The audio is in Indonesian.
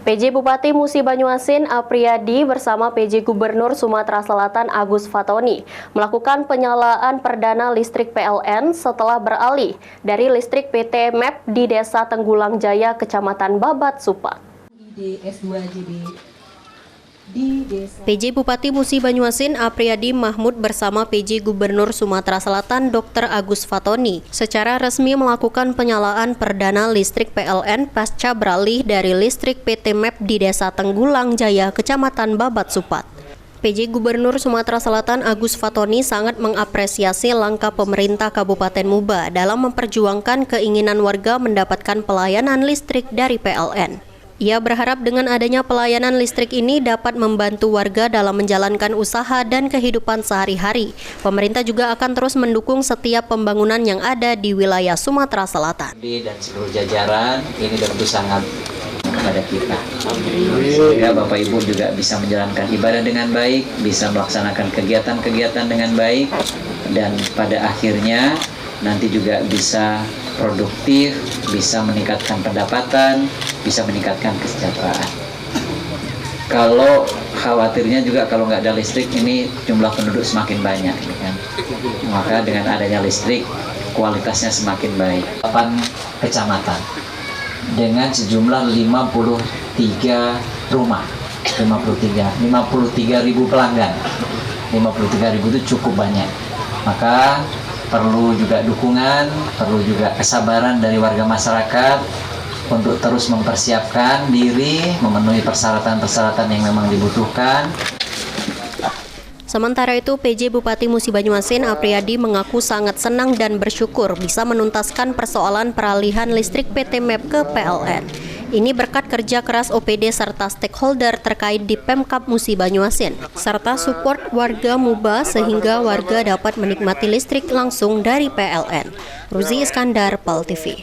PJ Bupati Musi Banyuasin Apriyadi bersama PJ Gubernur Sumatera Selatan Agus Fatoni melakukan penyalaan perdana listrik PLN setelah beralih dari listrik PT MEP di Desa Tenggulang Jaya, Kecamatan Babat, Supat. PJ Bupati Musi Banyuasin Apriyadi Mahmud bersama PJ Gubernur Sumatera Selatan Dr. Agus Fatoni secara resmi melakukan penyalaan perdana listrik PLN pasca beralih dari listrik PT MEP di Desa Tenggulang Jaya, Kecamatan Babat, Supat. PJ Gubernur Sumatera Selatan Agus Fatoni sangat mengapresiasi langkah pemerintah Kabupaten Muba dalam memperjuangkan keinginan warga mendapatkan pelayanan listrik dari PLN. Ia berharap dengan adanya pelayanan listrik ini dapat membantu warga dalam menjalankan usaha dan kehidupan sehari-hari. Pemerintah juga akan terus mendukung setiap pembangunan yang ada di wilayah Sumatera Selatan. Dan seluruh jajaran ini tentu sangat kepada kita. Sehingga Bapak Ibu juga bisa menjalankan ibadah dengan baik, bisa melaksanakan kegiatan-kegiatan dengan baik, dan pada akhirnya nanti juga bisa produktif, bisa meningkatkan pendapatan, bisa meningkatkan kesejahteraan. Kalau khawatirnya juga kalau nggak ada listrik ini jumlah penduduk semakin banyak, kan? Maka dengan adanya listrik kualitasnya semakin baik. 8 kecamatan dengan sejumlah 53 rumah, 53.000 pelanggan, 53.000 itu cukup banyak. Maka perlu juga dukungan, perlu juga kesabaran dari warga masyarakat untuk terus mempersiapkan diri, memenuhi persyaratan-persyaratan yang memang dibutuhkan. Sementara itu, PJ Bupati Musi Banyuasin Apriyadi mengaku sangat senang dan bersyukur bisa menuntaskan persoalan peralihan listrik PT MEP ke PLN. Ini berkat kerja keras OPD serta stakeholder terkait di Pemkab Musi Banyuasin, serta support warga Muba sehingga warga dapat menikmati listrik langsung dari PLN. Ruzi Iskandar, PAL TV.